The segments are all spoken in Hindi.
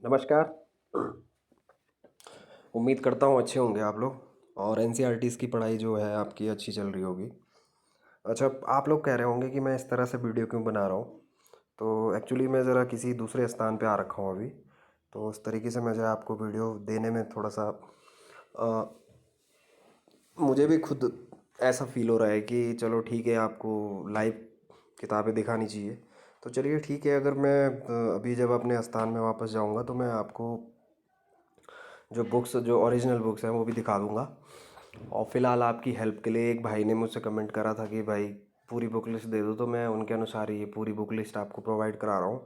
नमस्कार। उम्मीद करता हूँ अच्छे होंगे आप लोग और एनसीईआरटीज़ की पढ़ाई जो है आपकी अच्छी चल रही होगी। अच्छा, आप लोग कह रहे होंगे कि मैं इस तरह से वीडियो क्यों बना रहा हूँ। तो एक्चुअली मैं ज़रा किसी दूसरे स्थान पे आ रखा हूँ अभी। तो उस तरीके से मुझे आपको वीडियो देने में थोड़ा सा अ, मुझे भी खुद ऐसा फील हो रहा है कि चलो ठीक है, आपको लाइव किताबें दिखानी चाहिए। तो चलिए ठीक है, अगर मैं अभी जब अपने स्थान में वापस जाऊँगा तो मैं आपको जो बुक्स, जो ओरिजिनल बुक्स हैं वो भी दिखा दूँगा। और फ़िलहाल आपकी हेल्प के लिए एक भाई ने मुझसे कमेंट करा था कि भाई पूरी बुक लिस्ट दे दो, तो मैं उनके अनुसार ये पूरी बुक लिस्ट आपको प्रोवाइड करा रहा हूँ।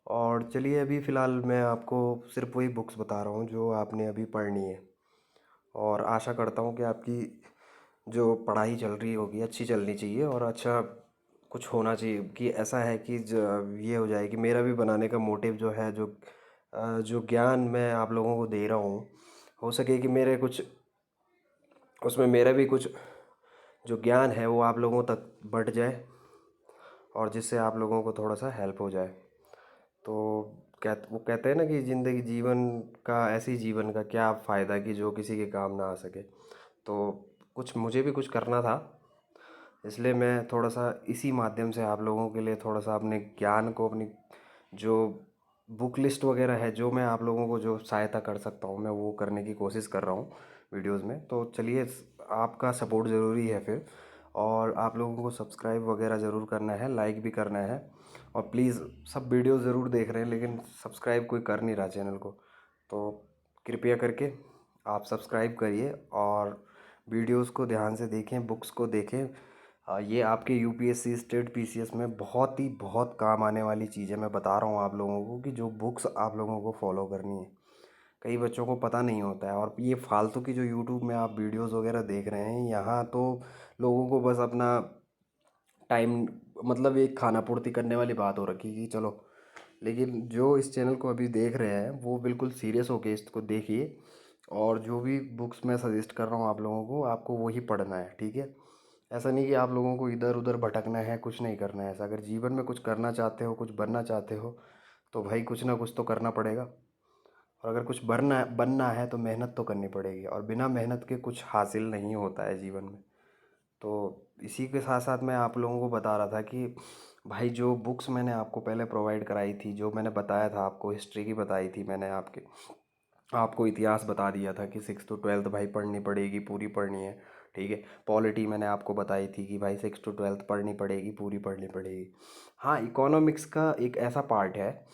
और चलिए अभी फ़िलहाल मैं आपको सिर्फ वही बुक्स बता रहा हूँ जो आपने अभी पढ़नी है। और आशा करता हूँ कि आपकी जो पढ़ाई चल रही होगी अच्छी चलनी चाहिए और अच्छा कुछ होना चाहिए कि ऐसा है कि ये हो जाए कि मेरा भी बनाने का मोटिव जो है, जो ज्ञान मैं आप लोगों को दे रहा हूँ, हो सके कि मेरे कुछ उसमें मेरा भी कुछ जो ज्ञान है वो आप लोगों तक बढ़ जाए और जिससे आप लोगों को थोड़ा सा हेल्प हो जाए। तो वो कहते हैं ना कि ज़िंदगी जीवन का, ऐसी जीवन का क्या फ़ायदा कि जो किसी के काम ना आ सके। तो कुछ मुझे भी कुछ करना था, इसलिए मैं थोड़ा सा इसी माध्यम से आप लोगों के लिए थोड़ा सा अपने ज्ञान को, अपनी जो बुक लिस्ट वगैरह है, जो मैं आप लोगों को जो सहायता कर सकता हूँ मैं वो करने की कोशिश कर रहा हूँ वीडियोस में। तो चलिए, आपका सपोर्ट ज़रूरी है फिर, और आप लोगों को सब्सक्राइब वगैरह ज़रूर करना है, लाइक भी करना है। और प्लीज़, सब वीडियो ज़रूर देख रहे हैं लेकिन सब्सक्राइब कोई कर नहीं रहा चैनल को, तो कृपया करके आप सब्सक्राइब करिए और वीडियोस को ध्यान से देखें, बुक्स को देखें। ये आपके यूपीएससी स्टेट पीसीएस में बहुत काम आने वाली चीज़ है। मैं बता रहा हूँ आप लोगों को कि जो बुक्स आप लोगों को फॉलो करनी है, कई बच्चों को पता नहीं होता है। और ये फालतू की जो यूट्यूब में आप वीडियोस वगैरह देख रहे हैं, यहाँ तो लोगों को बस अपना टाइम, मतलब एक खाना पूर्ति करने वाली बात हो रखी कि चलो। लेकिन जो इस चैनल को अभी देख रहे हैं वो बिल्कुल सीरियस होके इसको देखिए, और जो भी बुक्स मैं सजेस्ट कर रहा हूँ आप लोगों को, आपको वही पढ़ना है, ठीक है। ऐसा नहीं कि आप लोगों को इधर उधर भटकना है, कुछ नहीं करना है ऐसा। अगर जीवन में कुछ करना चाहते हो, कुछ बनना चाहते हो, तो भाई कुछ ना कुछ तो करना पड़ेगा। और अगर कुछ बनना बनना है तो मेहनत तो करनी पड़ेगी, और बिना मेहनत के कुछ हासिल नहीं होता है जीवन में। तो इसी के साथ साथ मैं आप लोगों को बता रहा था कि भाई जो बुक्स मैंने आपको पहले प्रोवाइड कराई थी, जो मैंने बताया था आपको, हिस्ट्री की बताई थी मैंने, आपको इतिहास बता दिया था कि 6 to 12 भाई पढ़नी पड़ेगी, पूरी पढ़नी है, ठीक है। पॉलिटी मैंने आपको बताई थी कि भाई 6 to 12 पढ़नी पड़ेगी, पूरी पढ़नी पड़ेगी। हाँ, इकोनॉमिक्स का एक ऐसा पार्ट है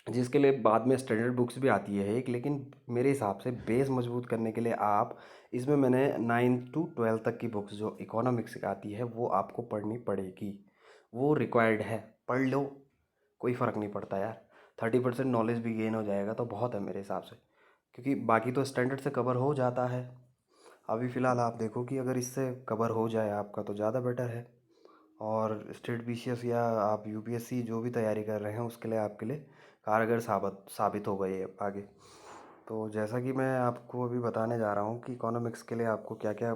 जिसके लिए बाद में स्टैंडर्ड बुक्स भी आती है एक, लेकिन मेरे हिसाब से बेस मजबूत करने के लिए आप इसमें, मैंने 9 to 12 तक की बुक्स जो इकोनॉमिक्स की आती है वो आपको पढ़नी पड़ेगी। वो रिक्वायर्ड है, पढ़ लो, कोई फ़र्क नहीं पड़ता यार। 30% नॉलेज भी गेन हो जाएगा तो बहुत है मेरे हिसाब से, क्योंकि बाकी तो स्टैंडर्ड से कवर हो जाता है। अभी फ़िलहाल आप देखो कि अगर इससे कवर हो जाए आपका तो ज़्यादा बेटर है। और स्टेट बीसीएस या आप यूपीएससी जो भी तैयारी कर रहे हैं उसके लिए आपके लिए कारगर साबित साबित होगा ये आगे। तो जैसा कि मैं आपको अभी बताने जा रहा हूँ कि इकोनॉमिक्स के लिए आपको क्या क्या,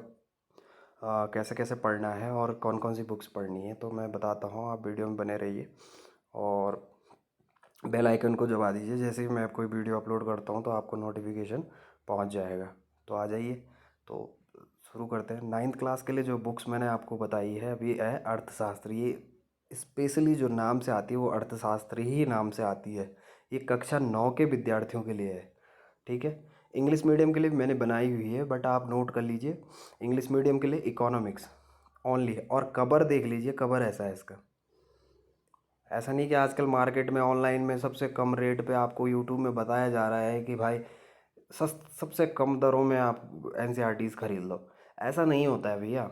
कैसे कैसे पढ़ना है और कौन कौन सी बुक्स पढ़नी है, तो मैं बताता हूँ। आप वीडियो में बने रहिए और बेल आइकन को दबा दीजिए। जैसे ही मैं कोई वीडियो अपलोड करता हूँ तो आपको नोटिफिकेशन पहुँच जाएगा। तो आ जाइए, तो शुरू करते हैं। 9th क्लास के लिए जो बुक्स मैंने आपको बताई है अभी है अर्थशास्त्र। ये स्पेशली जो नाम से आती है वो अर्थशास्त्र ही नाम से आती है। ये कक्षा 9 के विद्यार्थियों के लिए है, ठीक है। इंग्लिश मीडियम के लिए भी मैंने बनाई हुई है, बट आप नोट कर लीजिए, इंग्लिश मीडियम के लिए इकोनॉमिक्स ओनली है। और कवर देख लीजिए, कवर ऐसा है इसका। ऐसा नहीं कि आजकल मार्केट में ऑनलाइन में सबसे कम रेट पे आपको यूट्यूब में बताया जा रहा है कि भाई सबसे कम दरों में आप एनसीईआरटीज़ खरीद लो। ऐसा नहीं होता है भैया।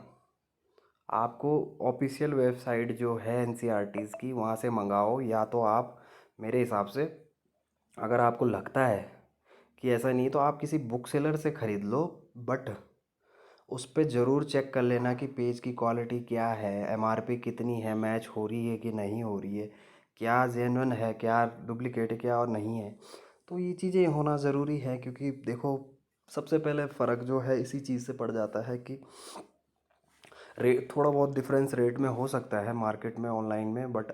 आपको ऑफिशियल वेबसाइट जो है एनसीईआरटीज़ की, वहाँ से मंगाओ, या तो आप, मेरे हिसाब से, अगर आपको लगता है कि ऐसा नहीं तो आप किसी बुक सेलर से ख़रीद लो। बट उस पे ज़रूर चेक कर लेना कि पेज की क्वालिटी क्या है, एमआरपी कितनी है, मैच हो रही है कि नहीं हो रही है, क्या जेन्युइन है, क्या डुप्लीकेट है, क्या और नहीं है। तो ये चीज़ें होना ज़रूरी है, क्योंकि देखो, सबसे पहले फ़र्क जो है इसी चीज़ से पड़ जाता है कि रेट, थोड़ा बहुत डिफरेंस रेट में हो सकता है मार्केट में, ऑनलाइन में, बट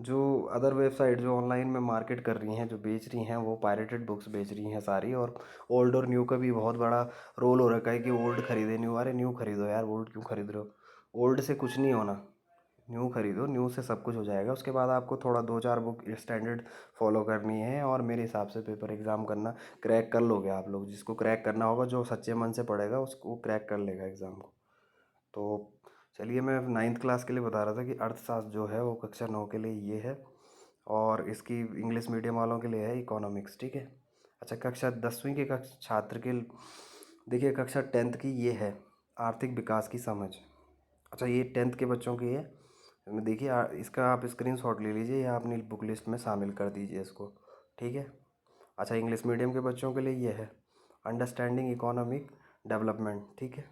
जो अदर वेबसाइट जो ऑनलाइन में मार्केट कर रही हैं, जो बेच रही हैं, वो पायरेटेड बुक्स बेच रही हैं सारी। और ओल्ड और न्यू का भी बहुत बड़ा रोल हो रखा है कि ओल्ड खरीदे न्यू। अरे न्यू खरीदो यार, ओल्ड क्यों खरीद रहे हो? ओल्ड से कुछ नहीं होना, न्यू खरीदो, न्यू से सब कुछ हो जाएगा। उसके बाद आपको थोड़ा 2-4 बुक स्टैंडर्ड फॉलो करनी है और मेरे हिसाब से पेपर एग्ज़ाम करना, क्रैक कर लोगे आप लोग। जिसको क्रैक करना होगा, जो सच्चे मन से पढ़ेगा, उसको क्रैक कर लेगा एग्ज़ाम को। तो चलिए, मैं 9th क्लास के लिए बता रहा था कि अर्थशास्त्र जो है वो कक्षा 9 के लिए ये है, और इसकी इंग्लिश मीडियम वालों के लिए है इकोनॉमिक्स, ठीक है। अच्छा, कक्षा 10वीं के कक्षा छात्र के देखिए, कक्षा 10th की ये है आर्थिक विकास की समझ। अच्छा, ये 10th के बच्चों की है। देखिए, इसका आप स्क्रीनशॉट ले लीजिए या अपनी बुक लिस्ट में शामिल कर दीजिए इसको, ठीक है। अच्छा, इंग्लिश मीडियम के बच्चों के लिए ये है अंडरस्टैंडिंग इकोनॉमिक डेवलपमेंट, ठीक है।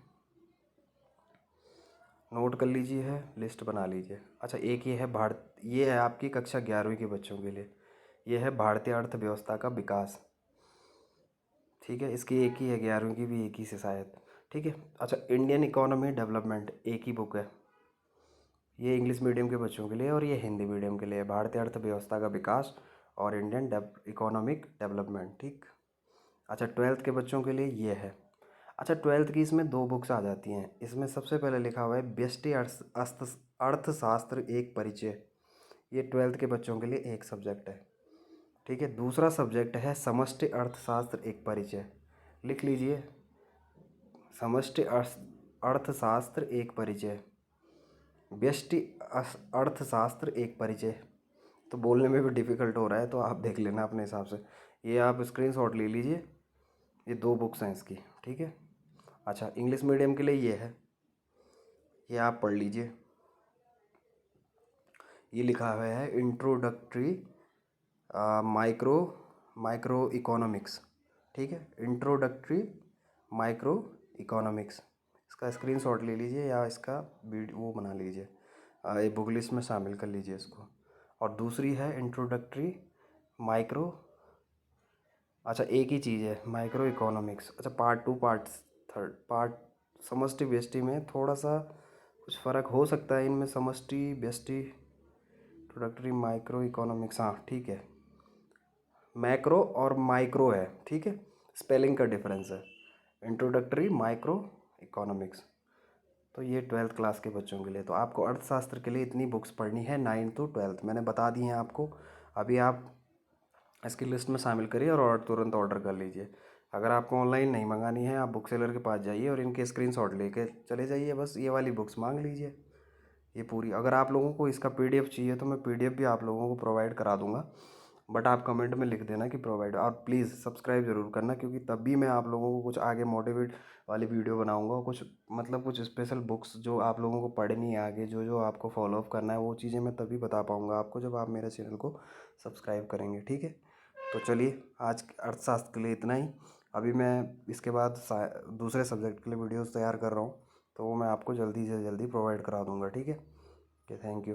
नोट कर लीजिए, है लिस्ट बना लीजिए। अच्छा, एक ये है ये है आपकी कक्षा 11वीं के बच्चों के लिए, ये है भारतीय अर्थव्यवस्था का विकास, ठीक है। इसकी एक ही है, 11वीं की भी एक ही से शायद, ठीक है। अच्छा, इंडियन इकोनॉमी डेवलपमेंट एक ही बुक है, ये इंग्लिश मीडियम के बच्चों के लिए, और ये हिंदी मीडियम के लिए, भारतीय अर्थव्यवस्था का विकास और इंडियन इकोनॉमिक डेवलपमेंट, ठीक। अच्छा, 12th के बच्चों के लिए ये है। अच्छा, 12th की इसमें 2 बुक्स आ जाती हैं। इसमें सबसे पहले लिखा हुआ है व्यष्टि अर्थशास्त्र एक परिचय, ये 12th के बच्चों के लिए एक सब्जेक्ट है, ठीक है। दूसरा सब्जेक्ट है समष्टि अर्थशास्त्र एक परिचय, लिख लीजिए, समष्टि अर्थशास्त्र एक परिचय, व्यष्टि अर्थशास्त्र एक परिचय। तो बोलने में भी डिफ़िकल्ट हो रहा है, तो आप देख लेना अपने हिसाब से। ये आप स्क्रीनशॉट ले लीजिए, ये 2 बुक्स हैं इसकी, ठीक है। अच्छा, इंग्लिश मीडियम के लिए ये है, ये आप पढ़ लीजिए। ये लिखा हुआ है इंट्रोडक्टरी माइक्रो माइक्रो इकोनॉमिक्स, ठीक है। इंट्रोडक्टरी माइक्रो इकोनॉमिक्स, इसका स्क्रीनशॉट ले लीजिए या इसका वीडियो वो बना लीजिए, एक बुक लिस्ट में शामिल कर लीजिए इसको। और दूसरी है इंट्रोडक्टरी माइक्रो, अच्छा एक ही चीज़ है, माइक्रो इकोनॉमिक्स। अच्छा, पार्ट 2 थर्ड पार्ट, समष्टि व्यष्टि में थोड़ा सा कुछ फ़र्क हो सकता है इनमें, समष्टि व्यष्टि, इंट्रोडक्टरी माइक्रो इकोनॉमिक्स, हाँ ठीक है। मैक्रो और माइक्रो है, ठीक है, स्पेलिंग का डिफरेंस है। इंट्रोडक्टरी माइक्रो इकोनॉमिक्स, तो ये 12th क्लास के बच्चों के लिए। तो आपको अर्थशास्त्र के लिए इतनी बुक्स पढ़नी है, 9 to 12th मैंने बता दी हैं आपको। अभी आप इसकी लिस्ट में शामिल करिए और तुरंत ऑर्डर कर लीजिए। अगर आपको ऑनलाइन नहीं मंगानी है, आप बुक सेलर के पास जाइए और इनके स्क्रीनशॉट लेके चले जाइए, बस ये वाली बुक्स मांग लीजिए, ये पूरी। अगर आप लोगों को इसका पीडीएफ चाहिए तो मैं पीडीएफ भी आप लोगों को प्रोवाइड करा दूंगा, बट आप कमेंट में लिख देना कि प्रोवाइड। और प्लीज़ सब्सक्राइब ज़रूर करना, क्योंकि तभी मैं आप लोगों को कुछ आगे मोटिवेट वाली वीडियो बनाऊंगा, और कुछ मतलब कुछ स्पेशल बुक्स जो आप लोगों को पढ़नी है आगे, जो जो आपको फॉलो अप करना है, वो चीज़ें मैं तभी बता पाऊँगा आपको जब आप मेरे चैनल को सब्सक्राइब करेंगे, ठीक है। तो चलिए, आज अर्थशास्त्र के लिए इतना ही। अभी मैं इसके बाद दूसरे सब्जेक्ट के लिए वीडियोज़ तैयार कर रहा हूँ, तो वो मैं आपको जल्दी से जल्दी प्रोवाइड करा दूँगा, ठीक है। Okay, thank you.